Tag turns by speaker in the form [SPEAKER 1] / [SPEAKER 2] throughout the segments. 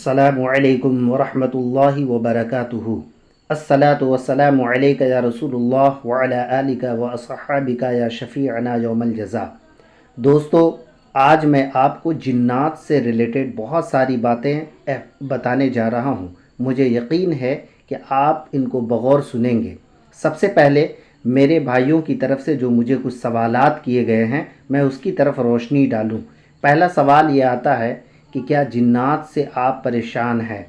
[SPEAKER 1] अस्सलामु अलैकुम वरहमतुल्लाहि वबरकातुहू। अस्सलातु वस्सलामु अलैका या रसूलुल्लाह व अला आलिका व अस्हाबिका या शफीअना यौमल जज़ा। दोस्तों, आज मैं आपको जिन्नात से रिलेटेड बहुत सारी बातें बताने जा रहा हूँ। मुझे यकीन है कि आप इनको बगौर सुनेंगे। सबसे पहले मेरे भाइयों की तरफ से जो मुझे कुछ सवालात किए गए हैं, मैं उसकी तरफ रोशनी डालूँ। पहला सवाल ये आता है कि क्या जिन्नात से आप परेशान हैं?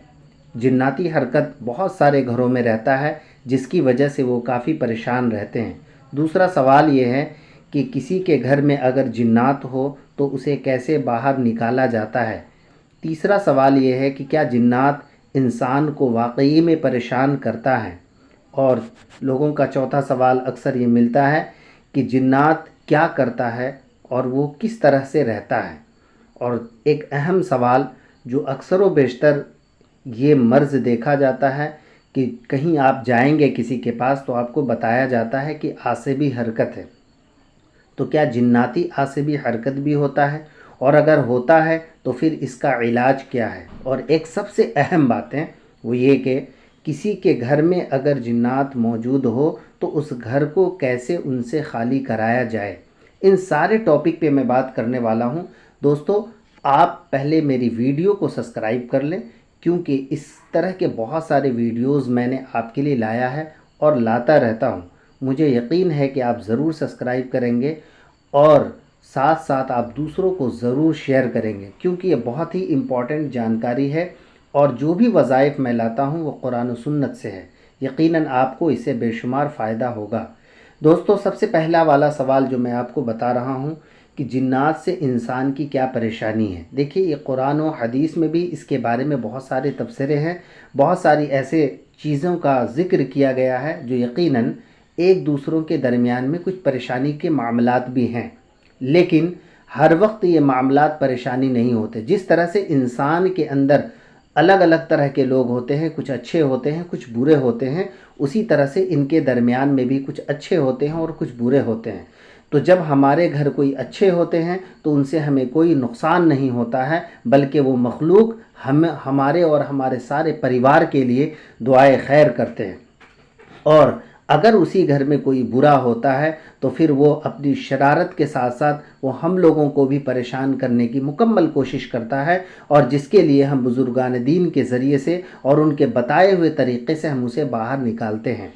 [SPEAKER 1] जिन्नाती हरकत बहुत सारे घरों में रहता है, जिसकी वजह से वो काफ़ी परेशान रहते हैं। दूसरा सवाल ये है कि किसी के घर में अगर जिन्नात हो तो उसे कैसे बाहर निकाला जाता है। तीसरा सवाल ये है कि क्या जिन्नात इंसान को वाकई में परेशान करता है। और लोगों का चौथा सवाल अक्सर ये मिलता है कि जिन्नात क्या करता है और वो किस तरह से रहता है। और एक अहम सवाल जो अक्सर व बेशतर ये मर्ज़ देखा जाता है कि कहीं आप जाएंगे किसी के पास तो आपको बताया जाता है कि आसिबी हरकत है। तो क्या जिन्नाती आसिबी हरकत भी होता है, और अगर होता है तो फिर इसका इलाज क्या है। और एक सबसे अहम बात है वो ये कि किसी के घर में अगर जिन्नात मौजूद हो तो उस घर को कैसे उनसे खाली कराया जाए। इन सारे टॉपिक पे मैं बात करने वाला हूँ। दोस्तों, आप पहले मेरी वीडियो को सब्सक्राइब कर लें, क्योंकि इस तरह के बहुत सारे वीडियोस मैंने आपके लिए लाया है और लाता रहता हूँ। मुझे यकीन है कि आप ज़रूर सब्सक्राइब करेंगे और साथ साथ आप दूसरों को ज़रूर शेयर करेंगे, क्योंकि ये बहुत ही इम्पॉर्टेंट जानकारी है। और जो भी वज़ाइफ मैं लाता हूँ वो कुरान और सुन्नत से है। यकीनन आपको इससे बेशुमार फ़ायदा होगा। दोस्तों, सबसे पहला वाला सवाल जो मैं आपको बता रहा हूँ कि जिन्नात से इंसान की क्या परेशानी है। देखिए, ये कुरान और हदीस में भी इसके बारे में बहुत सारे तफसीरें हैं। बहुत सारी ऐसे चीज़ों का ज़िक्र किया गया है जो यकीनन एक दूसरों के दरमियान में कुछ परेशानी के मामलात भी हैं, लेकिन हर वक्त ये मामलात परेशानी नहीं होते। जिस तरह से इंसान के अंदर अलग अलग तरह के लोग होते हैं, कुछ अच्छे होते हैं, कुछ बुरे होते हैं, उसी तरह से इनके दरमियान में भी कुछ अच्छे होते हैं और कुछ बुरे होते हैं। तो जब हमारे घर कोई अच्छे होते हैं तो उनसे हमें कोई नुकसान नहीं होता है, बल्कि वो मखलूक हमारे और हमारे सारे परिवार के लिए दुआए खैर करते हैं। और अगर उसी घर में कोई बुरा होता है तो फिर वो अपनी शरारत के साथ साथ वो हम लोगों को भी परेशान करने की मुकम्मल कोशिश करता है, और जिसके लिए हम बुज़ुर्गान दीन के ज़रिए से और उनके बताए हुए तरीक़े से हम उसे बाहर निकालते हैं।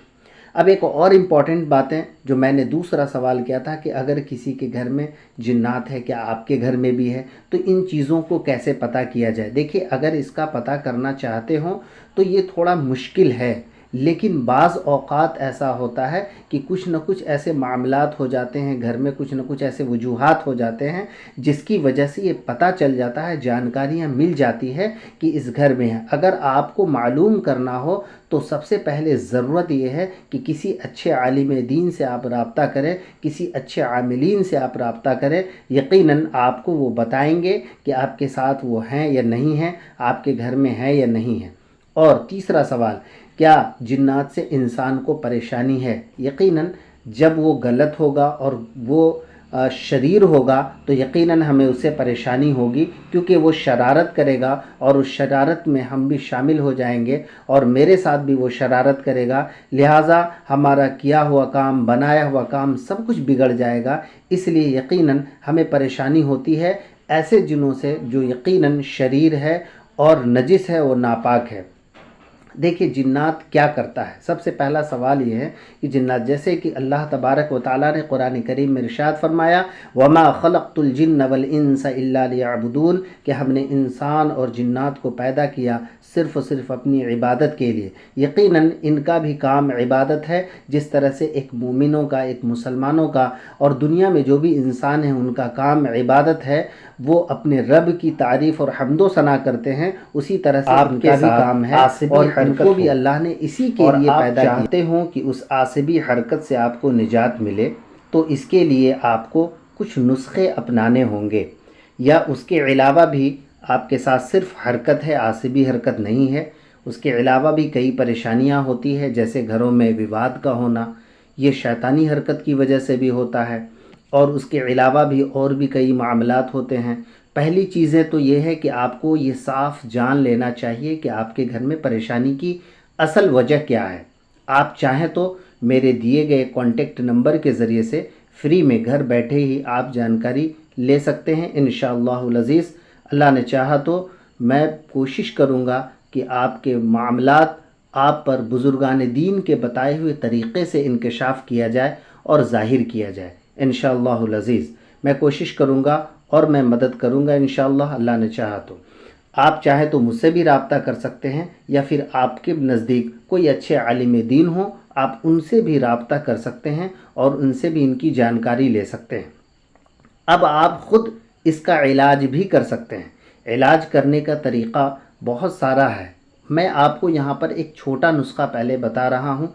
[SPEAKER 1] अब एक और इम्पॉर्टेंट बात है जो मैंने दूसरा सवाल किया था कि अगर किसी के घर में जिन्नात है, क्या आपके घर में भी है, तो इन चीज़ों को कैसे पता किया जाए। देखिए, अगर इसका पता करना चाहते हो तो ये थोड़ा मुश्किल है, लेकिन बाज़ औक़ात ऐसा होता है कि कुछ न कुछ ऐसे मामलात हो जाते हैं घर में, कुछ न कुछ ऐसे वजूहात हो जाते हैं जिसकी वजह से ये पता चल जाता है, जानकारियाँ मिल जाती है कि इस घर में है। अगर आपको मालूम करना हो तो सबसे पहले ज़रूरत ये है कि किसी अच्छे आलिम दीन से आप रब्ता करें, किसी अच्छे आमिलीन से आप रब्ता करें। यकीनन आपको वो बताएंगे कि आपके साथ वो हैं या नहीं हैं, आपके घर में है या नहीं है। और तीसरा सवाल, क्या जिन्नात से इंसान को परेशानी है। यकीनन जब वो गलत होगा और वो शरीर होगा तो यकीनन हमें उससे परेशानी होगी, क्योंकि वो शरारत करेगा और उस शरारत में हम भी शामिल हो जाएंगे और मेरे साथ भी वो शरारत करेगा। लिहाजा हमारा किया हुआ काम, बनाया हुआ काम सब कुछ बिगड़ जाएगा। इसलिए यकीनन हमें परेशानी होती है ऐसे जिन्नों से जो यकीनन शरीर है और नजिस है, वो नापाक है। देखिए, जिन्नात क्या करता है। सबसे पहला सवाल ये है कि जिन्नात, जैसे कि अल्लाह तबारक व तआला ने कुरान करीम में इरशाद फरमाया, वमा खलक़तुल जिन्न वल इंसा इल्ला लियअबुदून, कि हमने इंसान और जिन्नात को पैदा किया सिर्फ़ और सिर्फ अपनी इबादत के लिए। यकीनन इनका भी काम इबादत है, जिस तरह से एक मोमिनों का, एक मुसलमानों का और दुनिया में जो भी इंसान हैं उनका काम इबादत है। वो अपने रब की तारीफ़ और हम्दो सना करते हैं, उसी तरह से आपका भी काम है। और इनको भी अल्लाह ने इसी के लिए पैदा किया। चाहते हो कि उस आसिबी हरकत से आपको निजात मिले तो इसके लिए आपको कुछ नुस्खे अपनाने होंगे, या उसके अलावा भी आपके साथ सिर्फ हरकत है, आसिबी हरकत नहीं है, उसके अलावा भी कई परेशानियां होती है, जैसे घरों में विवाद का होना, ये शैतानी हरकत की वजह से भी होता है। और उसके अलावा भी और भी कई मामलात होते हैं। پہلی چیزیں تو یہ ہے کہ آپ کو یہ صاف جان لینا چاہیے کہ آپ کے گھر میں پریشانی کی اصل وجہ کیا ہے۔ آپ چاہیں تو میرے دیے گئے کانٹیکٹ نمبر کے ذریعے سے فری میں گھر بیٹھے ہی آپ جانکاری لے سکتے ہیں انشاءاللہ العزیز۔ اللہ نے چاہا تو میں کوشش کروں گا کہ آپ کے معاملات آپ پر بزرگان دین کے بتائے ہوئے طریقے سے انکشاف کیا جائے اور ظاہر کیا جائے انشاءاللہ العزیز۔ میں کوشش کروں گا اور میں مدد کروں گا انشاءاللہ، اللہ نے چاہا تو۔ آپ چاہے تو مجھ سے بھی رابطہ کر سکتے ہیں، یا پھر آپ کے نزدیک کوئی اچھے عالم دین ہوں، آپ ان سے بھی رابطہ کر سکتے ہیں اور ان سے بھی ان کی جانکاری لے سکتے ہیں۔ اب آپ خود اس کا علاج بھی کر سکتے ہیں۔ علاج کرنے کا طریقہ بہت سارا ہے، میں آپ کو یہاں پر ایک چھوٹا نسخہ پہلے بتا رہا ہوں۔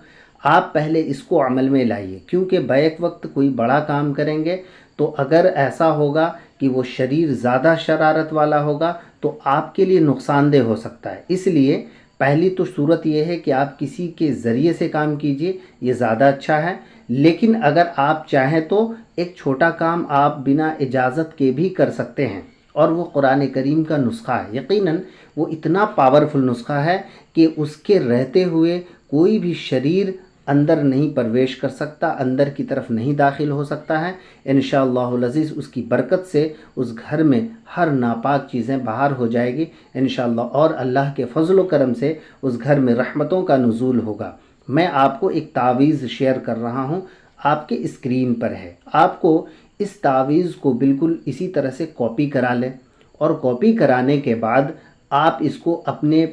[SPEAKER 1] آپ پہلے اس کو عمل میں لائیے، کیونکہ بیک وقت کوئی بڑا کام کریں گے تو اگر ایسا ہوگا کہ وہ شریر زیادہ شرارت والا ہوگا تو آپ کے لیے نقصان دہ ہو سکتا ہے۔ اس لیے پہلی تو صورت یہ ہے کہ آپ کسی کے ذریعے سے کام کیجئے، یہ زیادہ اچھا ہے۔ لیکن اگر آپ چاہیں تو ایک چھوٹا کام آپ بنا اجازت کے بھی کر سکتے ہیں، اور وہ قرآن کریم کا نسخہ ہے۔ یقیناً وہ اتنا پاورفل نسخہ ہے کہ اس کے رہتے ہوئے کوئی بھی شریر اندر نہیں پرویش کر سکتا، اندر کی طرف نہیں داخل ہو سکتا ہے انشاءاللہ العزیز۔ اس کی برکت سے اس گھر میں ہر ناپاک چیزیں باہر ہو جائے گی انشاءاللہ، اور اللہ کے فضل و کرم سے اس گھر میں رحمتوں کا نزول ہوگا۔ میں آپ کو ایک تعویذ شیئر کر رہا ہوں، آپ کے اسکرین پر ہے۔ آپ کو اس تعویذ کو بالکل اسی طرح سے کاپی کرا لیں، اور کاپی کرانے کے بعد آپ اس کو اپنے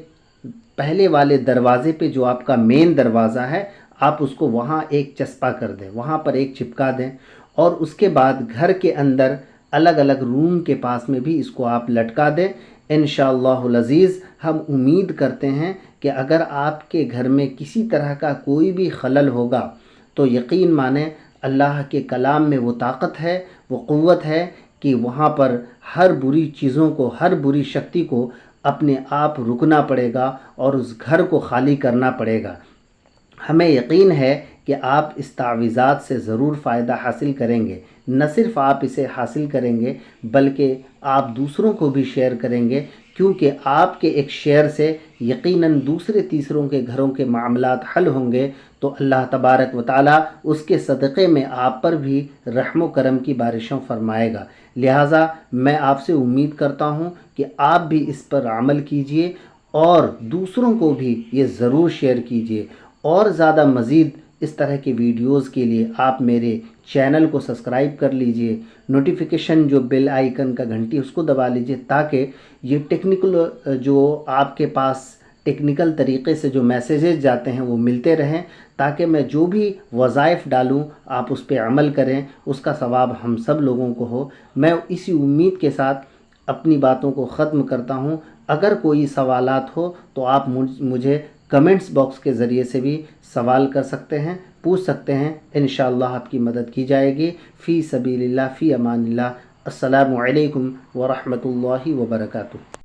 [SPEAKER 1] پہلے والے دروازے پہ، جو آپ کا مین دروازہ ہے، آپ اس کو وہاں ایک چسپاں کر دیں، وہاں پر ایک چپکا دیں، اور اس کے بعد گھر کے اندر الگ الگ روم کے پاس میں بھی اس کو آپ لٹکا دیں انشاءاللہ العزیز۔ ہم امید کرتے ہیں کہ اگر آپ کے گھر میں کسی طرح کا کوئی بھی خلل ہوگا تو یقین مانیں اللہ کے کلام میں وہ طاقت ہے، وہ قوت ہے کہ وہاں پر ہر بری چیزوں کو، ہر بری شکتی کو اپنے آپ رکنا پڑے گا اور اس گھر کو خالی کرنا پڑے گا۔ ہمیں یقین ہے کہ آپ اس تعویذات سے ضرور فائدہ حاصل کریں گے۔ نہ صرف آپ اسے حاصل کریں گے بلکہ آپ دوسروں کو بھی شیئر کریں گے، کیونکہ آپ کے ایک شیئر سے یقیناً دوسرے تیسروں کے گھروں کے معاملات حل ہوں گے، تو اللہ تبارک و تعالیٰ اس کے صدقے میں آپ پر بھی رحم و کرم کی بارشوں فرمائے گا۔ لہٰذا میں آپ سے امید کرتا ہوں کہ آپ بھی اس پر عمل کیجئے اور دوسروں کو بھی یہ ضرور شیئر کیجئے، اور زیادہ مزید اس طرح کے ویڈیوز کے لیے آپ میرے چینل کو سبسکرائب کر لیجئے، نوٹیفیکیشن جو بیل آئیکن کا گھنٹی اس کو دبا لیجئے، تاکہ یہ ٹیکنیکل جو آپ کے پاس ٹیکنیکل طریقے سے جو میسیجز جاتے ہیں وہ ملتے رہیں، تاکہ میں جو بھی وظائف ڈالوں آپ اس پہ عمل کریں، اس کا ثواب ہم سب لوگوں کو ہو۔ میں اسی امید کے ساتھ اپنی باتوں کو ختم کرتا ہوں۔ اگر کوئی سوالات ہو تو آپ مجھے کمنٹس باکس کے ذریعے سے بھی سوال کر سکتے ہیں، پوچھ سکتے ہیں، انشاءاللہ آپ کی مدد کی جائے گی۔ فی سبیل اللہ، فی امان اللہ۔ السلام علیکم ورحمۃ اللہ وبرکاتہ۔